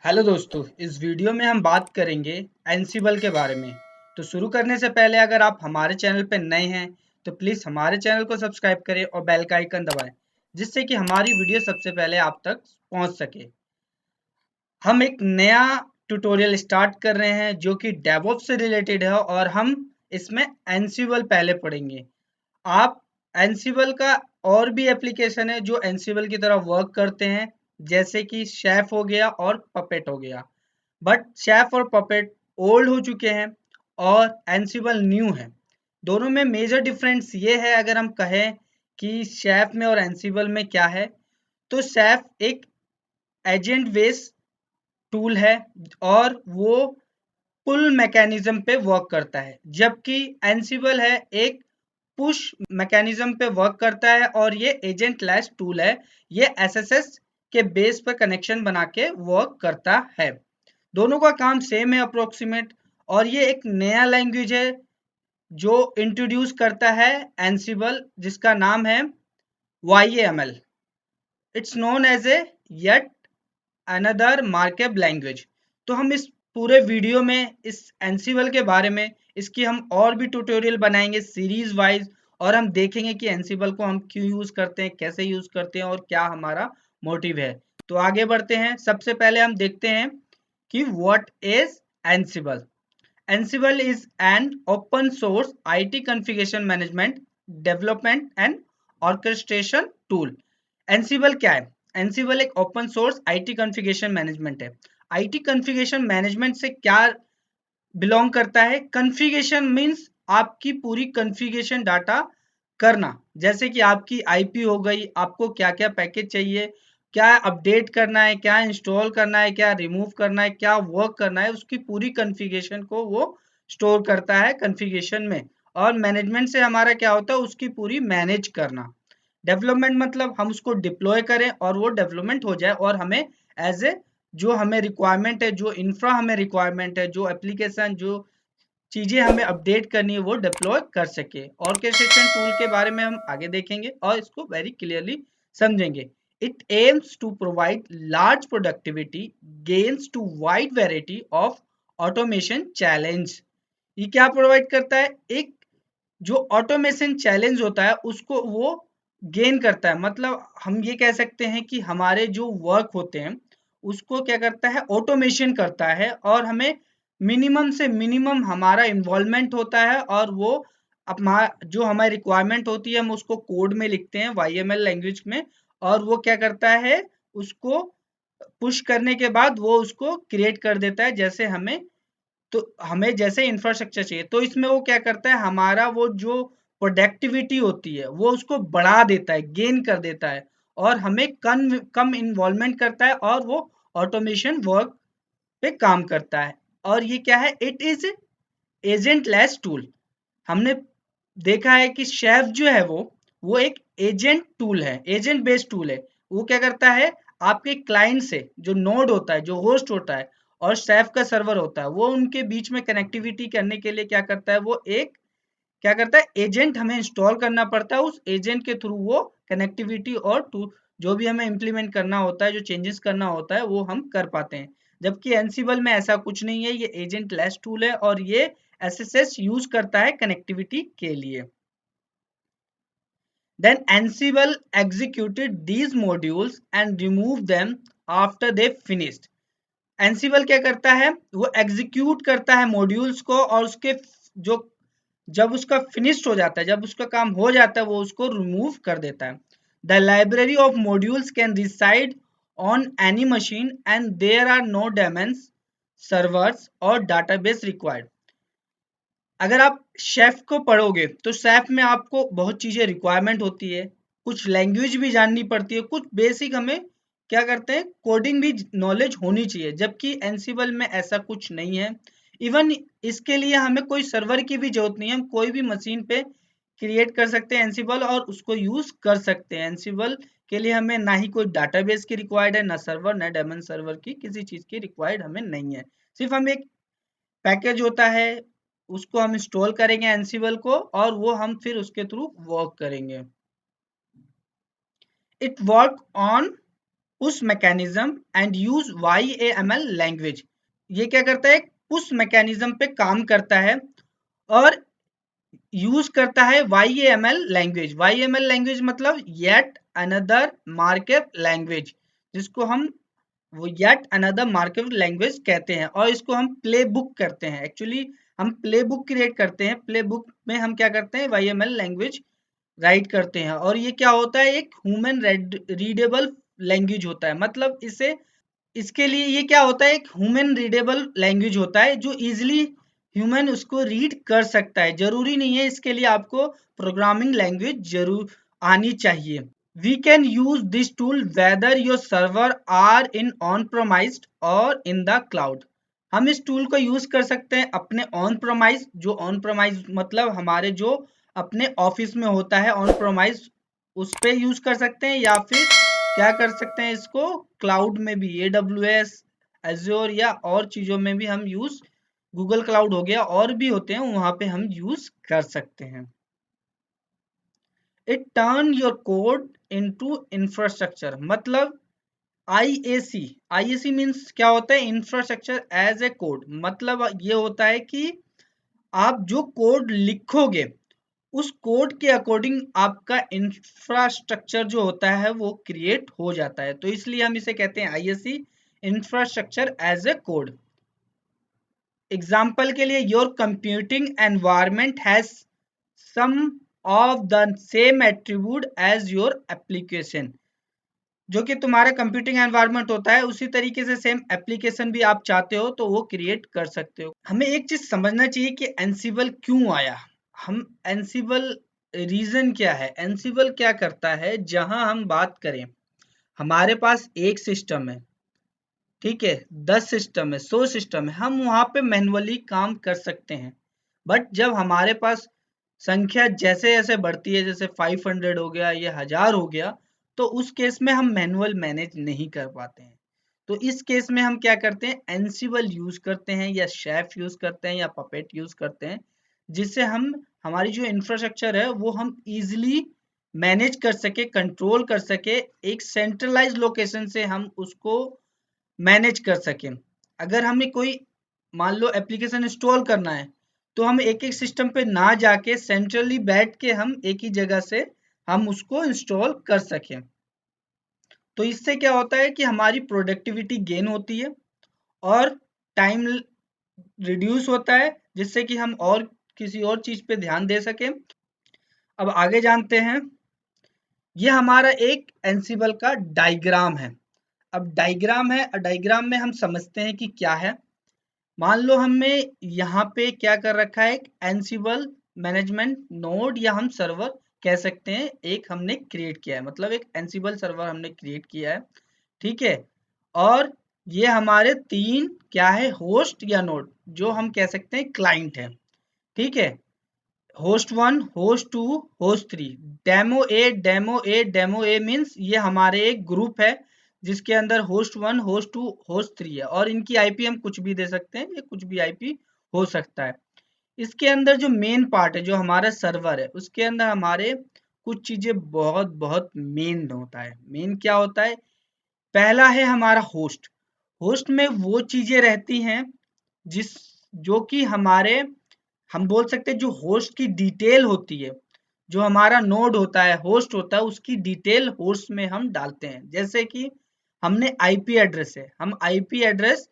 Hello दोस्तों, इस video में हम बात करेंगे एनसिबल के बारे में। तो शुरू करने से पहले अगर आप हमारे चैनल पर नए हैं तो प्लीज़ हमारे चैनल को सब्सक्राइब करें और बेल का आइकन दबाएं, जिससे कि हमारी वीडियो सबसे पहले आप तक पहुंच सके। हम एक नया ट्यूटोरियल स्टार्ट कर रहे हैं जो कि डेवऑप्स से रिलेटेड है और हम इसमें एनसिबल पहले पढ़ेंगे। आप एनसिबल का और भी एप्लीकेशन है जो एनसिबल की तरह वर्क करते हैं, जैसे कि शेफ हो गया और पपेट हो गया। बट शेफ और पपेट ओल्ड हो चुके हैं और एनसिबल न्यू है। दोनों में मेजर डिफरेंस ये है, अगर हम कहें कि शेफ में और एनसिबल में क्या है, तो शेफ एक एजेंट बेस्ड टूल है और वो पुल मैकेनिज्म पे वर्क करता है, जबकि एनसिबल है एक पुश मैकेनिज्म पे वर्क करता है और ये एजेंट लेस टूल है। ये एसएसएस के बेस पर कनेक्शन बना के वर्क करता है। दोनों का काम सेम है अप्रोक्सीमेट, और ये एक नया लैंग्वेज है जो इंट्रोड्यूस करता है एनसिबल, जिसका नाम है YAML। It's known as a yet another markup language. तो हम इस पूरे वीडियो में इस एनसिबल के बारे में, इसकी हम और भी ट्यूटोरियल बनाएंगे सीरीज वाइज, और हम देखेंगे कि एनसिबल को हम क्यों यूज करते हैं, कैसे यूज करते हैं और क्या हमारा मोटिव है। तो आगे बढ़ते हैं। सबसे पहले हम देखते हैं कि what is एनसिबल। एनसिबल is an open source IT configuration management, development and orchestration tool. एनसिबल क्या है? एनसिबल एक open source IT configuration management है। IT कॉन्फ़िगरेशन मैनेजमेंट से क्या बिलोंग करता है? कॉन्फ़िगरेशन मींस आपकी पूरी कॉन्फ़िगरेशन डाटा करना, जैसे कि आपकी IP हो गई, आपको क्या क्या पैकेज चाहिए, क्या अपडेट करना है, क्या इंस्टॉल करना है, क्या रिमूव करना है, क्या वर्क करना है, उसकी पूरी कॉन्फ़िगरेशन को वो स्टोर करता है कॉन्फ़िगरेशन में। और मैनेजमेंट से हमारा क्या होता है? उसकी पूरी मैनेज करना। डेवलपमेंट मतलब हम उसको डिप्लॉय करें और वो डेवलपमेंट हो जाए, और हमें एज ए जो हमें रिक्वायरमेंट है, जो इंफ्रा हमें रिक्वायरमेंट है, जो एप्लीकेशन, जो चीजें हमें अपडेट करनी है, वो डिप्लॉय कर सके। ऑर्केस्ट्रेशन टूल के बारे में हम आगे देखेंगे और इसको वेरी क्लियरली समझेंगे। It aims to provide large productivity gains to wide variety of automation challenge. ये क्या प्रोवाइड करता है? एक जो ऑटोमेशन चैलेंज होता है उसको वो गेन करता है। मतलब हम ये कह सकते हैं कि हमारे जो वर्क होते हैं उसको क्या करता है? ऑटोमेशन करता है, और हमें मिनिमम से मिनिमम हमारा इन्वॉल्वमेंट होता है, और वो जो हमारी रिक्वायरमेंट होती है हम उसको कोड में लिखते हैं YML लैंग्वेज में, और वो क्या करता है? उसको पुश करने के बाद वो उसको क्रिएट कर देता है जैसे हमें, तो हमें जैसे इंफ्रास्ट्रक्चर चाहिए। तो इसमें वो क्या करता है? हमारा वो जो प्रोडक्टिविटी होती है वो उसको बढ़ा देता है, गेन कर देता है, और हमें कम इन्वॉल्वमेंट करता है, और वो ऑटोमेशन वर्क पे काम करता है। और ये क्या है? It is agent less tool. हमने देखा है कि शेफ जो है वो एक एजेंट टूल है, एजेंट बेस्ड टूल है। वो क्या करता है? आपके क्लाइंट से जो नोड होता है, जो होस्ट होता है, और शेफ का सर्वर होता है, वो उनके बीच में कनेक्टिविटी करने के लिए क्या करता है? वो एक क्या करता है? एजेंट हमें इंस्टॉल करना पड़ता है। उस एजेंट के थ्रू वो कनेक्टिविटी और जो भी हमें इम्प्लीमेंट करना होता है, जो चेंजेस करना होता है, वो हम कर पाते हैं। जबकि एनसिबल में ऐसा कुछ नहीं है, ये एजेंट लेस टूल है और ये एसएसएस यूज करता है कनेक्टिविटी के लिए। Then Ansible executed these modules and removed them after they finished. Ansible क्या करता है? वो एग्जीक्यूट करता है मॉड्यूल्स को, और उसके जो जब उसका फिनिश्ड हो जाता है, जब उसका काम हो जाता है, वो उसको रिमूव कर देता है। The library of modules can reside on any machine and there are no daemons servers और डाटाबेस रिक्वायर्ड। अगर आप शेफ को पढ़ोगे तो शेफ में आपको बहुत चीजें रिक्वायरमेंट होती है, कुछ लैंग्वेज भी जाननी पड़ती है, कुछ बेसिक हमें क्या करते हैं? कोडिंग भी नॉलेज होनी चाहिए, जबकि एनसिबल में ऐसा कुछ नहीं है। इवन इसके लिए हमें कोई सर्वर की भी जरूरत नहीं है, हम कोई भी मशीन पे क्रिएट कर सकते हैं एनसिबल और उसको यूज कर सकते हैं। एनसिबल के लिए हमें ना ही कोई डाटाबेस की रिक्वायर्ड है, ना सर्वर, ना डेमन सर्वर की किसी चीज की रिक्वायर्ड हमें नहीं है। सिर्फ हम एक पैकेज होता है, उसको हम इंस्टॉल करेंगे एनसिबल को, और वो हम फिर उसके थ्रू वर्क करेंगे। It work on push mechanism and use YAML language. ये क्या करता है, पुश मैकेनिज्म पे काम करता है और यूज करता है YAML लैंग्वेज। YAML लैंग्वेज मतलब येट अनदर मार्कअप लैंग्वेज, जिसको हम वो येट अनदर मार्कअप लैंग्वेज कहते हैं। और इसको हम प्ले बुक करते हैं, एक्चुअली हम प्ले बुक क्रिएट करते हैं। प्ले बुक में हम क्या करते हैं, YAML लैंग्वेज राइट करते हैं। और ये क्या होता है, एक ह्यूमन रीडेबल लैंग्वेज होता है। मतलब इसे इसके लिए ये क्या होता है, एक ह्यूमन रीडेबल लैंग्वेज होता है जो इजीली ह्यूमन उसको रीड कर सकता है। जरूरी नहीं है इसके लिए आपको प्रोग्रामिंग लैंग्वेज जरूर आनी चाहिए। We can use this tool whether your server are in on premised और इन द क्लाउड। हम इस टूल को यूज कर सकते हैं अपने ऑन प्रोमाइज, जो ऑन प्रोमाइज मतलब हमारे जो अपने ऑफिस में होता है ऑन प्रोमाइज, उस पे यूज कर सकते हैं, या फिर क्या कर सकते हैं इसको क्लाउड में भी, AWS, एज्योर या और चीजों में भी हम यूज, गूगल क्लाउड हो गया और भी होते हैं, वहां पे हम यूज कर सकते हैं। It turn your code into infrastructure, मतलब IAC मीन्स क्या होता है, इंफ्रास्ट्रक्चर एज ए कोड। मतलब ये होता है कि आप जो कोड लिखोगे उस कोड के अकॉर्डिंग आपका इंफ्रास्ट्रक्चर जो होता है वो क्रिएट हो जाता है। तो इसलिए हम इसे कहते हैं IAC, infrastructure as a code. Example के लिए, your computing environment has some of the same attribute as your application. जो कि तुम्हारा कंप्यूटिंग एनवायरनमेंट होता है उसी तरीके से सेम एप्लीकेशन भी आप चाहते हो तो वो क्रिएट कर सकते हो। हमें एक चीज समझना चाहिए कि एनसिबल क्यों आया। हम एनसिबल रीजन क्या है, एनसिबल क्या करता है, जहां हम बात करें हमारे पास एक सिस्टम है, ठीक है, 10 सिस्टम है, 100 सिस्टम है, हम वहां पे मैन्युअली काम कर सकते हैं। बट जब हमारे पास संख्या जैसे जैसे बढ़ती है, जैसे 500 हो गया, ये 1000 हो गया, तो उस केस में हम मैनुअल मैनेज नहीं कर पाते हैं। तो इस केस में हम क्या करते हैं, एनसिबल यूज करते हैं या शेफ यूज करते हैं या पपेट यूज करते हैं, जिससे हम हमारी जो इंफ्रास्ट्रक्चर है वो हम इजिली मैनेज कर सके, कंट्रोल कर सके, एक सेंट्रलाइज लोकेशन से हम उसको मैनेज कर सकें। अगर हमें कोई मान लो एप्लीकेशन इंस्टॉल करना है तो हम एक एक सिस्टम पे ना जाके सेंट्रली बैठ के हम एक ही जगह से हम उसको इंस्टॉल कर सकें। तो इससे क्या होता है कि हमारी प्रोडक्टिविटी गेन होती है और टाइम रिड्यूस होता है, जिससे कि हम और किसी और चीज पे ध्यान दे सकें। अब आगे जानते हैं, ये हमारा एक एनसिबल का डायग्राम है। अब डायग्राम है, डायग्राम में हम समझते हैं कि क्या है। मान लो हमें यहाँ पे क्या कर रखा है, एक एनसिबल मैनेजमेंट नोड या हम सर्वर कह सकते हैं, एक हमने क्रिएट किया है, मतलब एक एनसिबल सर्वर हमने क्रिएट किया है, ठीक है। और ये हमारे तीन क्या है, होस्ट या नोड, जो हम कह सकते हैं क्लाइंट है, ठीक है। Host 1, host 2, host 3। डेमो ए मीन्स ये हमारे एक ग्रुप है जिसके अंदर होस्ट 1, होस्ट 2, होस्ट 3 है, और इनकी आईपी हम कुछ भी दे सकते हैं, ये कुछ भी आईपी हो सकता है। इसके अंदर जो मेन पार्ट है, जो हमारा सर्वर है, उसके अंदर हमारे कुछ चीजें बहुत बहुत मेन होता है। मेन क्या होता है, पहला है हमारा होस्ट। होस्ट में वो चीजें रहती हैं जिस जो कि हमारे, हम बोल सकते हैं जो होस्ट की डिटेल होती है, जो हमारा नोड होता है, होस्ट होता है, उसकी डिटेल होस्ट में हम डालते हैं। जैसे कि हमने आईपी एड्रेस है, हम आईपी एड्रेस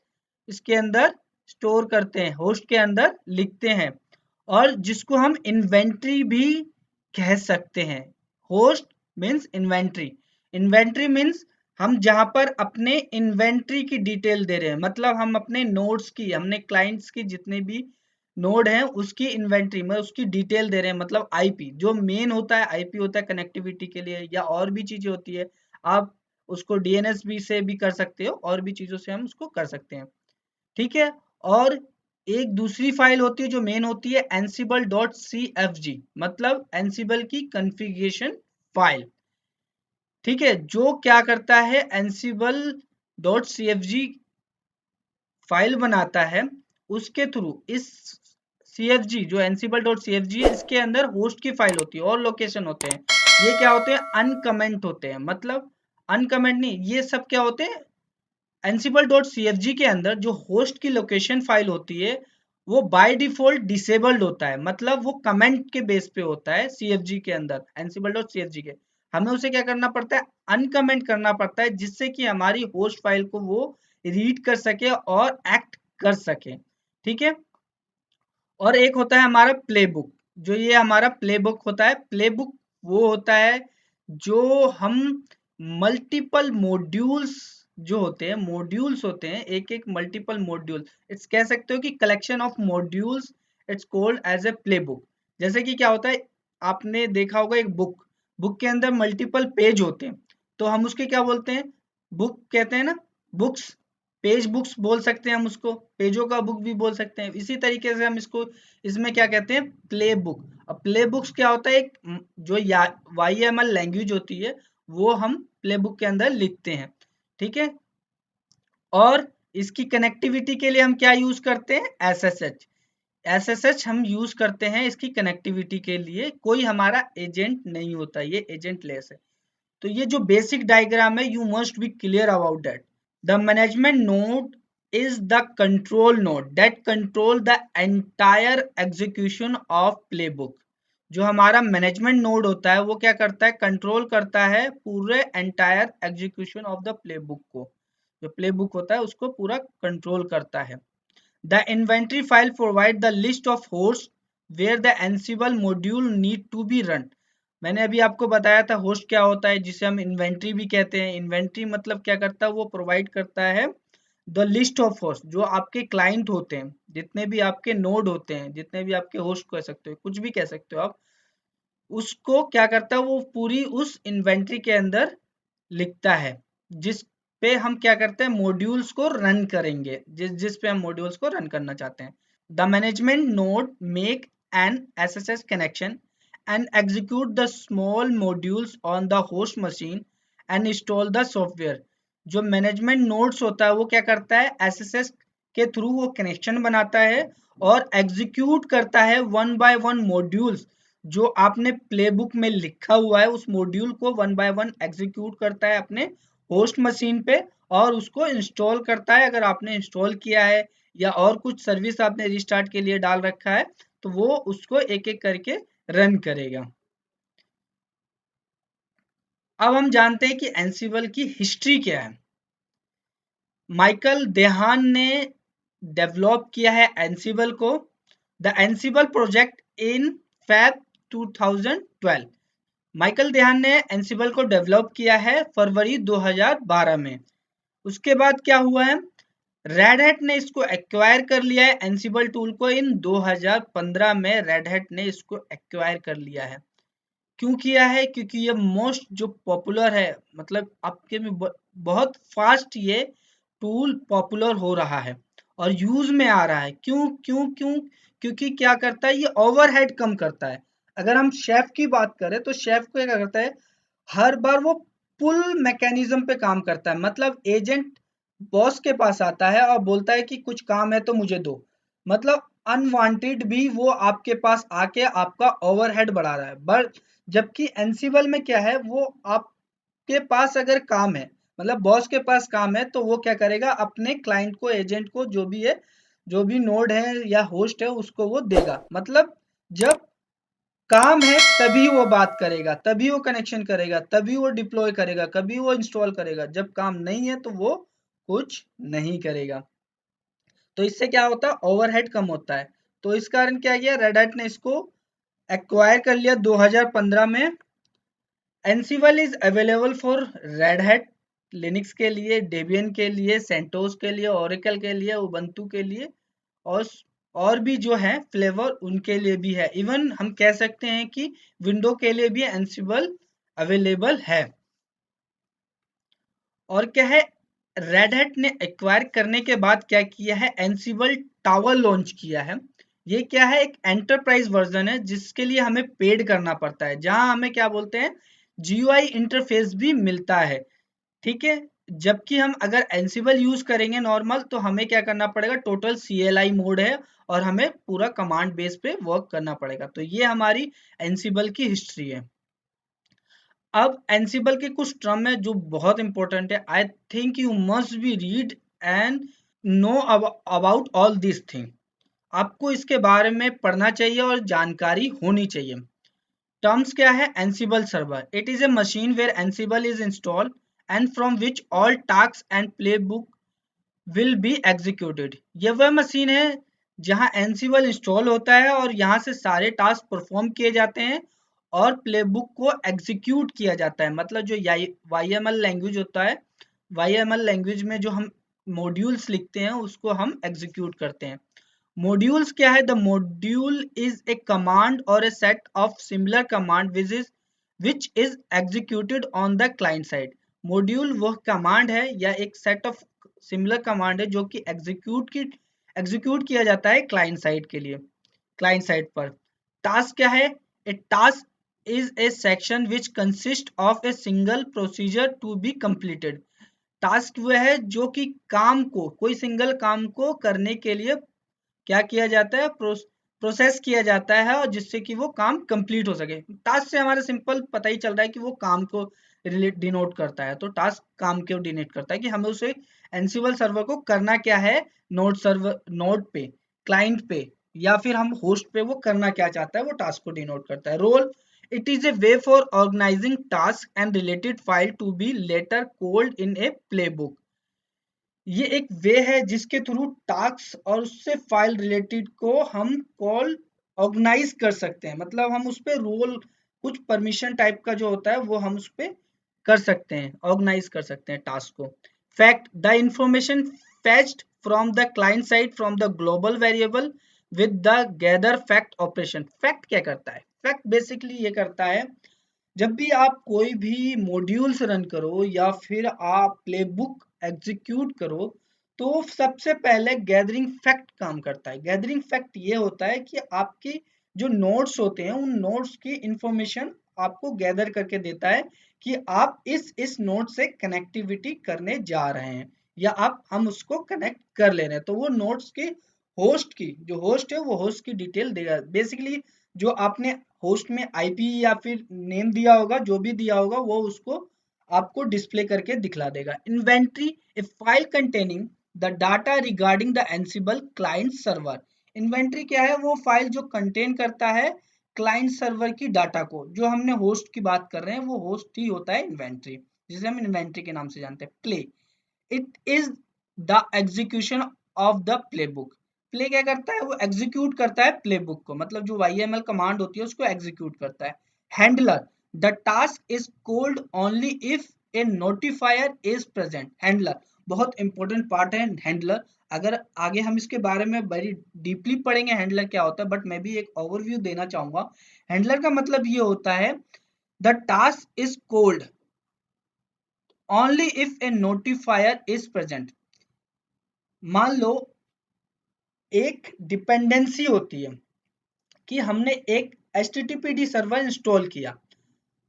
इसके अंदर स्टोर करते हैं, होस्ट के अंदर लिखते हैं, और जिसको हम इन्वेंट्री भी कह सकते हैं। Host means inventory, inventory means हम जहां पर अपने इन्वेंट्री की डिटेल दे रहे हैं, मतलब हम अपने नोड्स की, हमने क्लाइंट्स की जितने भी नोड है उसकी इन्वेंट्री में उसकी डिटेल दे रहे हैं। मतलब आईपी जो मेन होता है, आईपी होता है कनेक्टिविटी के लिए, या और भी चीजें होती है, आप उसको डीएनएस भी से भी कर सकते हो, और भी चीजों से हम उसको कर सकते हैं, ठीक है। और एक दूसरी फाइल होती है जो मेन होती है ansible.cfg, मतलब एनसिबल की कॉन्फ़िगरेशन फाइल, ठीक है। जो क्या करता है, ansible.cfg फाइल बनाता है, उसके थ्रू इस CFG जो ansible.cfg है, इसके अंदर होस्ट की फाइल होती है और लोकेशन होते हैं। ये क्या होते हैं, अनकमेंट होते हैं, मतलब अनकमेंट नहीं, ये सब क्या होते हैं, ansible.cfg के अंदर जो होस्ट की लोकेशन फाइल होती है वो बाय डिफॉल्ट डिसेबल्ड होता है, मतलब वो कमेंट के बेस पे होता है cfg के अंदर, ansible.cfg के। हमें उसे क्या करना पड़ता है, अनकमेंट करना पड़ता है, जिससे कि हमारी होस्ट फाइल को वो रीड कर सके और एक्ट कर सके। ठीक है। और एक होता है हमारा प्लेबुक, जो ये हमारा प्लेबुक होता है। प्लेबुक वो होता है जो हम मल्टीपल मॉड्यूल्स, जो होते हैं मॉड्यूल्स होते हैं, एक एक मल्टीपल मॉड्यूल, इट्स कह सकते हो कि collection of modules, it's called as a playbook. जैसे कि क्या होता है, आपने देखा होगा एक बुक, बुक के अंदर मल्टीपल पेज होते हैं, तो हम उसके क्या बोलते हैं, बुक कहते हैं ना, बुक्स, पेज बुक्स बोल सकते हैं हम उसको, पेजों का बुक भी बोल सकते हैं। इसी तरीके से हम इसको, इसमें क्या कहते हैं, प्ले बुक। अब प्ले बुक्स क्या होता है, एक जो YML लैंग्वेज होती है वो हम प्ले बुक के अंदर लिखते हैं। ठीक है। और इसकी कनेक्टिविटी के लिए हम क्या यूज करते हैं, SSH। SSH हम यूज करते हैं इसकी कनेक्टिविटी के लिए, कोई हमारा एजेंट नहीं होता, ये एजेंट लेस है। तो ये जो बेसिक डायग्राम है, you must be clear about that. The management node is the control node that control the entire execution of playbook। जो हमारा मैनेजमेंट नोड होता है वो क्या करता है, कंट्रोल करता है पूरे entire execution of the playbook को। जो प्लेबुक होता है उसको पूरा कंट्रोल करता है। The inventory file provide the list of host where the Ansible module need to be run. मैंने अभी आपको बताया था होस्ट क्या होता है, जिसे हम इन्वेंट्री भी कहते हैं। इन्वेंट्री मतलब क्या करता है, वो प्रोवाइड करता है द लिस्ट ऑफ होस्ट, जो आपके क्लाइंट होते हैं, जितने भी आपके नोड होते हैं, जितने भी आपके होस्ट कह सकते हो, कुछ भी कह सकते हो आप, उसको क्या करता है, वो पूरी उस इन्वेंट्री के अंदर लिखता है, जिस पे हम क्या करते हैं, मॉड्यूल्स को रन करेंगे, जिस पे हम मॉड्यूल्स को रन करना चाहते हैं। The management node make an SSH connection and execute the small modules on the host machine and install the software। जो मैनेजमेंट नोड्स होता है वो क्या करता है, SSH के थ्रू वो कनेक्शन बनाता है और एग्जीक्यूट करता है वन बाय वन मॉड्यूल्स, जो आपने प्लेबुक में लिखा हुआ है उस मॉड्यूल को वन बाय वन एग्जीक्यूट करता है अपने होस्ट मशीन पे, और उसको इंस्टॉल करता है। अगर आपने इंस्टॉल किया है या और कुछ सर्विस आपने रिस्टार्ट के लिए डाल रखा है तो वो उसको एक एक करके रन करेगा। अब हम जानते हैं कि एंसिबल की हिस्ट्री क्या है। माइकल देहान ने डेवलप किया है एंसिबल को, the Ansible project in Feb 2012। Michael DeHaan ने एंसिबल को डेवलप किया है फरवरी 2012 में। उसके बाद क्या हुआ है, रेड हैट ने इसको एक्वायर कर लिया है, एंसिबल टूल को इन 2015 में रेड हैट ने इसको एक्वायर कर लिया है। क्यों किया है, क्योंकि ये मोस्ट जो पॉपुलर है, मतलब आपके में बहुत फास्ट ये टूल पॉपुलर हो रहा है और यूज में आ रहा है। क्यों क्यों क्यों, क्योंकि क्या करता है, ये ओवरहेड कम करता है। अगर हम शेफ की बात करें तो शेफ को क्या करता है, हर बार वो पुल मैकेनिज्म पे काम करता है, मतलब एजेंट बॉस के पास आता है और बोलता है कि कुछ काम है तो मुझे दो, मतलब अनवांटेड भी वो आपके पास आके आपका ओवरहेड बढ़ा रहा है। बट जबकि एनसिबल में क्या है, वो आपके पास अगर काम है, मतलब बॉस के पास काम है, तो वो क्या करेगा, अपने क्लाइंट को, एजेंट को, जो भी है, जो भी नोड है या होस्ट है, उसको वो देगा। मतलब जब काम है तभी वो बात करेगा, तभी वो कनेक्शन करेगा, तभी वो डिप्लॉय करेगा, कभी वो इंस्टॉल करेगा। जब काम नहीं है तो वो कुछ नहीं करेगा। तो इससे क्या होता है, ओवरहेड कम होता है। तो इस कारण क्या किया, रेड हैट ने इसको एक्वायर कर लिया 2015 में। एनसिबल is available for red hat, Linux के लिए, डेबियन के लिए, सेंटोस के लिए, ओरेकल के लिए, उबंटू के लिए, और और भी जो है फ्लेवर उनके लिए भी है। इवन हम कह सकते हैं कि विंडो के लिए भी एनसिबल अवेलेबल है। और क्या है, रेड हैट ने एक्वायर करने के बाद क्या किया है, एनसिबल टावर लॉन्च किया है। ये क्या है, एक एंटरप्राइज वर्जन है जिसके लिए हमें पेड करना पड़ता है, जहां हमें क्या बोलते हैं, GUI इंटरफेस भी मिलता है। ठीक है। जबकि हम अगर एनसिबल यूज करेंगे नॉर्मल, तो हमें क्या करना पड़ेगा, टोटल CLI मोड है और हमें पूरा कमांड बेस पे वर्क करना पड़ेगा। तो ये हमारी एनसिबल की हिस्ट्री है। अब एनसिबल के कुछ टर्म है जो बहुत इंपॉर्टेंट है। I think you must be read and know about all this thing. आपको इसके बारे में पढ़ना चाहिए और जानकारी होनी चाहिए। टर्म्स क्या है? Ansible server, it is a machine where Ansible is installed and from which all task and play book will be executed. ये वह मशीन है जहां एनसिबल इंस्टॉल होता है और यहाँ से सारे टास्क परफॉर्म किए जाते हैं और प्लेबुक को एग्जीक्यूट किया जाता है। मतलब जो YML लैंग्वेज होता है, YML लैंग्वेज में जो हम मॉड्यूल्स लिखते हैं उसको हम एग्जीक्यूट करते हैं। मॉड्यूल्स क्या है? The module is a command और a set of similar command which is executed on the client side. Module वह कमांड है या एक सेट ऑफ सिमिलर कमांड है जो कि एग्जीक्यूट किया जाता है क्लाइंट साइड के लिए, क्लाइंट साइड पर। टास्क क्या है? A task is a section which consist of a single procedure to be completed. Task वह है जो कि काम को, कोई सिंगल काम को करने के लिए क्या किया जाता है? प्रोसेस किया जाता है और जिससे कि वो काम कंप्लीट हो सके। टास्क से हमारा सिंपल पता ही चल रहा है कि वो काम को डिनोट करता है। तो टास्क काम को डिनोट करता है कि हमें उसे एनसिबल सर्वर को करना क्या है, नोड सर्वर, नोड पे, क्लाइंट पे या फिर हम होस्ट पे वो करना क्या चाहता है, वो टास्क को डिनोट करता है। Role, it is a way for organizing task and related file to be later called in a playbook. ये एक वे है जिसके थ्रू टास्क और उससे फाइल रिलेटेड को हम कॉल ऑर्गेनाइज कर सकते हैं। मतलब हम उस पे रोल, कुछ परमिशन टाइप का जो होता है वो हम उस पे कर सकते हैं, ऑर्गेनाइज कर सकते हैं टास्क को। Fact, the information fetched from the client side from the global variable with the gather fact operation। Fact क्या करता है? फैक्ट बेसिकली ये करता है, जब भी आप कोई भी मॉड्यूल्स रन करो या फिर आप प्लेबुक एग्जीक्यूट करो तो सबसे पहले गैदरिंग फैक्ट काम करता है। गैदरिंग फैक्ट ये होता है कि आपके जो नोट्स होते हैं उन नोट्स की इंफॉर्मेशन आपको गैदर करके देता है कि आप इस नोट से कनेक्टिविटी करने जा रहे हैं या आप हम उसको कनेक्ट कर ले रहे हैं। तो वो नोट्स की होस्ट की, जो होस्ट है वो होस्ट की डिटेल देगा। बेसिकली जो आपने होस्ट में आईपी या फिर नेम दिया होगा, जो भी दिया होगा वो उसको आपको डिस्प्ले करके दिखला देगा। Inventory, A file containing the data regarding the एनसिबल client server. Inventory क्या है? वो फाइल जो कंटेन करता है क्लाइंट सर्वर की डाटा को। जो हमने होस्ट की बात कर रहे हैं वो होस्ट ही होता है इन्वेंट्री, जिसे हम इन्वेंट्री के नाम से जानते हैं। Play, it is the execution of the playbook. Play क्या करता है? वो एग्जीक्यूट करता है प्लेबुक को, मतलब जो YML कमांड होती है उसको एग्जीक्यूट करता है। Handler, the task is called only if A notifier is present. Handler बहुत इंपॉर्टेंट पार्ट है हैंडलर। अगर आगे हम इसके बारे में बड़ी डीपली पढ़ेंगे हैंडलर क्या होता है, बट मैं भी एक ओवरव्यू देना चाहूंगा। हैंडलर का मतलब ये होता है, the task is called only if A notifier is present. मान लो एक डिपेंडेंसी होती है कि हमने एक HTTPD सर्वर इंस्टॉल किया,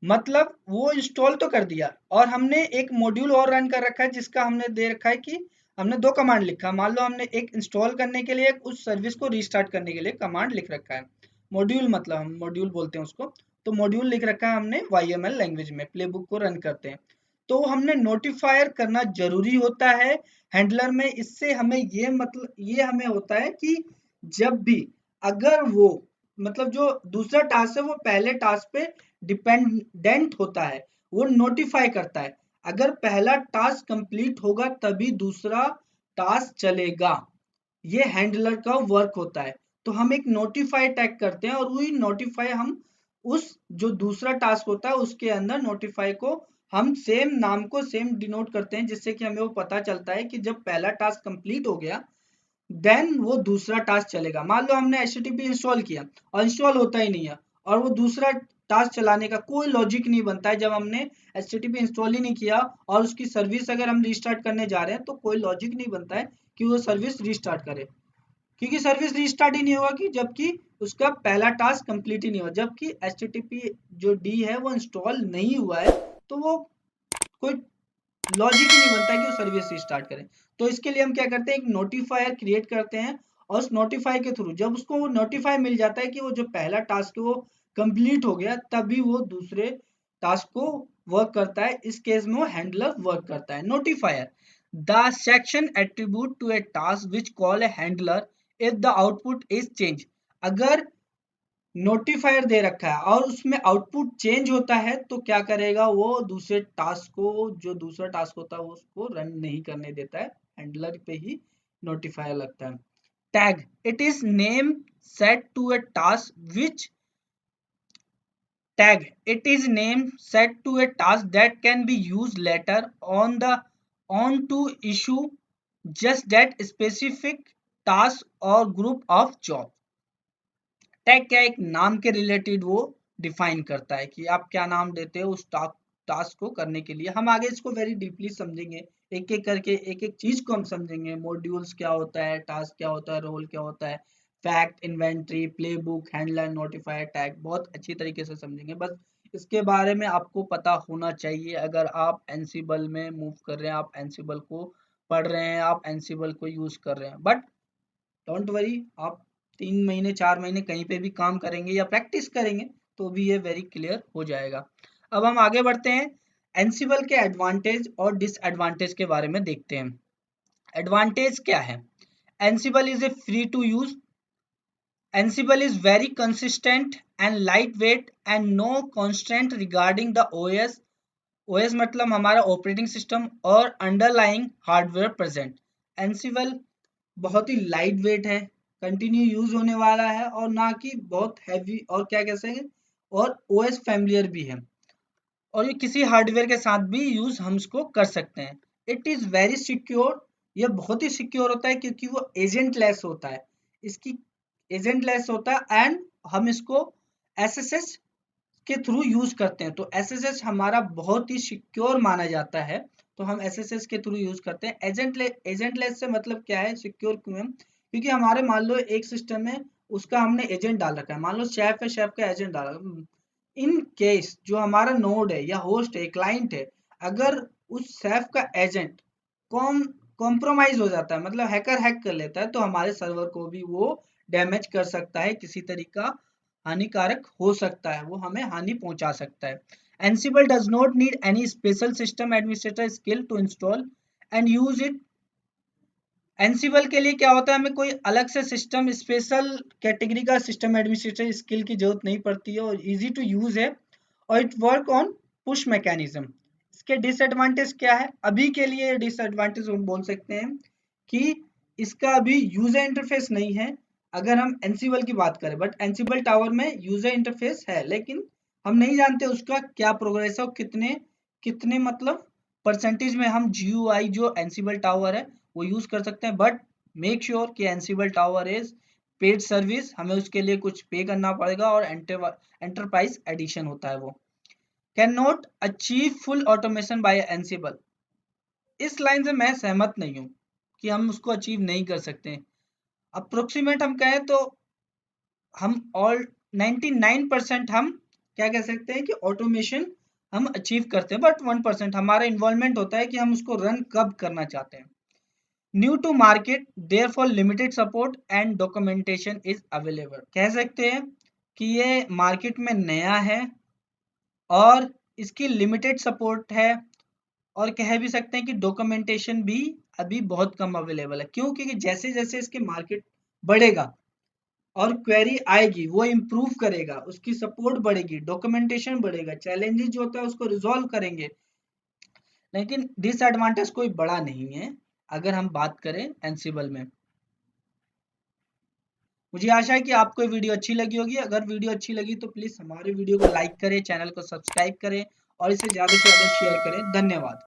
मतलब वो इंस्टॉल तो कर दिया और हमने एक मॉड्यूल और रन कर रखा है जिसका हमने दे रखा है कि हमने दो कमांड लिखा। मान लो हमने एक इंस्टॉल करने के लिए, उस सर्विस को रीस्टार्ट करने के लिए कमांड लिख रखा है। मॉड्यूल मतलब हम मॉड्यूल बोलते हैं उसको। तो मॉड्यूल लिख रखा है हमने YML लैंग्वेज में, प्लेबुक को रन करते हैं। तो हमने नोटिफायर करना जरूरी होता है हैंडलर में। इससे हमें ये मतलब ये हमें होता है कि जब भी अगर वो, मतलब जो दूसरा टास्क है वो पहले टास्क पे डिपेंडेंट होता है, वो नोटिफाई करता है। अगर पहला टास्क कंप्लीट होगा तभी दूसरा टास्क चलेगा। ये हैंडलर का वर्क होता है। तो हम एक नोटिफाई टैग करते हैं और वही नोटिफाई हम उस जो दूसरा टास्क होता है उसके अंदर नोटिफाई को हम सेम नाम को सेम डिनोट करते हैं, जिससे कि हमें वो पता चलता है कि जब पहला टास्क कंप्लीट हो गया देन वो दूसरा टास्क चलेगा। मान लो हमने HTTP इंस्टॉल किया और इंस्टॉल होता ही नहीं है और वो दूसरा टास्क चलाने का कोई लॉजिक नहीं बनता है। जब हमने HTTP इंस्टॉल ही नहीं किया और उसकी सर्विस अगर हम रीस्टार्ट करने जा रहे हैं तो कोई लॉजिक नहीं बनता है कि वो सर्विस रीस्टार्ट करे, क्योंकि सर्विस रीस्टार्ट ही नहीं होगा कि जबकि उसका पहला टास्क कंप्लीट ही नहीं हुआ। जबकि HTTP जो D है वो इंस्टॉल नहीं हुआ है तो वो कोई लॉजिक ही नहीं बनता कि वो सर्विस रिस्टार्ट करें। तो इसके लिए हम क्या करते हैं, एक नोटिफायर क्रिएट करते हैं और उस नोटिफाई के थ्रू जब उसको वो नोटिफाई मिल जाता है कि वो जो पहला टास्क है वो कंप्लीट हो गया, तभी वो दूसरे टास्क को वर्क करता है, इस केस में वो हैंडलर वर्क करता है। Notifier, the section attribute to a task which call a handler if the output is change. अगर नोटिफायर दे रखा है और उसमें आउटपुट चेंज होता है तो क्या करेगा, वो दूसरे टास्क को, जो दूसरा टास्क होता है वो उसको रन नहीं करने देता है, हैंडलर पे ही नोटिफायर लगता है। Tag, it is name set to a task which tag, it is name set to a task that can be used later on to issue just that specific task or group of job। Tag क्या, एक नाम के related वो define करता है कि आप क्या नाम देते हो उस टास्क को करने के लिए। हम आगे इसको वेरी डीपली समझेंगे, एक एक करके एक एक चीज को हम समझेंगे। मॉड्यूल्स क्या होता है, टास्क क्या होता है, रोल क्या होता है, fact, inventory, play book, handler, notifier, tag, बहुत अच्छी तरीके से समझेंगे। बस इसके बारे में आपको पता होना चाहिए। अगर आप एनसिबल में मूव कर रहे हैं, आप एनसिबल को पढ़ रहे हैं, आप एनसिबल को यूज कर रहे हैं, बट डोंट वरी, आप 3 महीने 4 महीने कहीं पे भी काम करेंगे या प्रैक्टिस करेंगे तो भी ये वेरी क्लियर हो जाएगा। अब हम आगे बढ़ते हैं, एनसिबल के एडवांटेज और डिसएडवांटेज के बारे में देखते हैं। एडवांटेज क्या है, Ansible is a free to use, Ansible is very consistent and light weight and no constant regarding the OS. OS मतलब हमारा ऑपरेटिंग सिस्टम और अंडरलाइंग हार्डवेयर प्रेजेंट। एनसिबल बहुत ही लाइट वेट है, कंटिन्यू यूज होने वाला है, और ना कि बहुत हैवी, और क्या कह सकेंगे, और ओएस फैमिलियर भी है, और ये किसी हार्डवेयर के साथ भी यूज हम इसको कर सकते हैं। इट इज वेरी सिक्योर, ये बहुत ही सिक्योर होता है क्योंकि वो एजेंट लेस होता है, इसकी एजेंट लेस होता है, एंड हम इसको एसएसएस के थ्रू यूज करते हैं। तो एसएसएस हमारा बहुत ही सिक्योर माना जाता है, तो हम एसएसएस के थ्रू यूज करते हैं। एजेंट लेस से मतलब क्या है, सिक्योर क्यों है, क्योंकि हमारे मान लो एक सिस्टम है, उसका हमने एजेंट डाल रखा है, मान लो शेफ है, शेफ का एजेंट डाला, इन केस जो हमारा नोड है या होस्ट है, क्लाइंट है, अगर उस शेफ का एजेंट कॉम्प्रोमाइज हो जाता है, मतलब हैकर हैक कर लेता है, तो हमारे सर्वर को भी वो डैमेज कर सकता है, किसी तरीका हानिकारक हो सकता है, वो हमें हानि पहुंचा सकता है। Ansible does not need any special system administrator skill to install and use it। Ansible के लिए क्या होता है, हमें कोई अलग से सिस्टम, स्पेशल कैटेगरी का सिस्टम एडमिनिस्ट्रेटर स्किल की जरूरत नहीं पड़ती है, और इजी टू यूज है, और it work on push mechanism. इसके डिसएडवांटेज क्या है, अभी के लिए डिसएडवांटेज हम बोल सकते हैं कि इसका अभी यूजर इंटरफेस नहीं है, अगर हम एनसिबल की बात करें, बट एनसिबल टावर में यूजर इंटरफेस है, लेकिन हम नहीं जानते उसका क्या प्रोग्रेस है और कितने कितने मतलब परसेंटेज में हम जीयूआई जो एनसिबल टावर है वो यूज कर सकते हैं। बट मेक श्योर कि एनसिबल टावर इज पेड सर्विस, हमें उसके लिए कुछ पे करना पड़ेगा, और एंटरप्राइज एडिशन होता है वो। Can not achieve full automation by Ansible, इस लाइन से मैं सहमत नहीं हूँ कि हम उसको अचीव नहीं कर सकते। अप्रोक्सीमेट हम कहें तो हम ऑल 99% हम क्या कह सकते हैं कि ऑटोमेशन हम अचीव करते हैं, बट 1% हमारा इन्वॉल्वमेंट होता है कि हम उसको रन कब करना चाहते हैं। New to market, therefore limited support and documentation is available, कह सकते हैं कि ये मार्केट में नया है और इसकी लिमिटेड सपोर्ट है, और कह भी सकते हैं कि डॉक्यूमेंटेशन भी अभी बहुत कम अवेलेबल है। क्यों, क्योंकि जैसे जैसे इसके मार्केट बढ़ेगा और क्वेरी आएगी, वो इम्प्रूव करेगा, उसकी सपोर्ट बढ़ेगी, डॉक्यूमेंटेशन बढ़ेगा, चैलेंजेस जो होता है उसको रिजॉल्व करेंगे, लेकिन डिसएडवांटेज कोई बड़ा नहीं है अगर हम बात करें एनसिबल में। मुझे आशा है कि आपको ये वीडियो अच्छी लगी होगी। अगर वीडियो अच्छी लगी तो प्लीज हमारे वीडियो को लाइक करें, चैनल को सब्सक्राइब करें, और इसे ज्यादा से ज्यादा शेयर करें। धन्यवाद।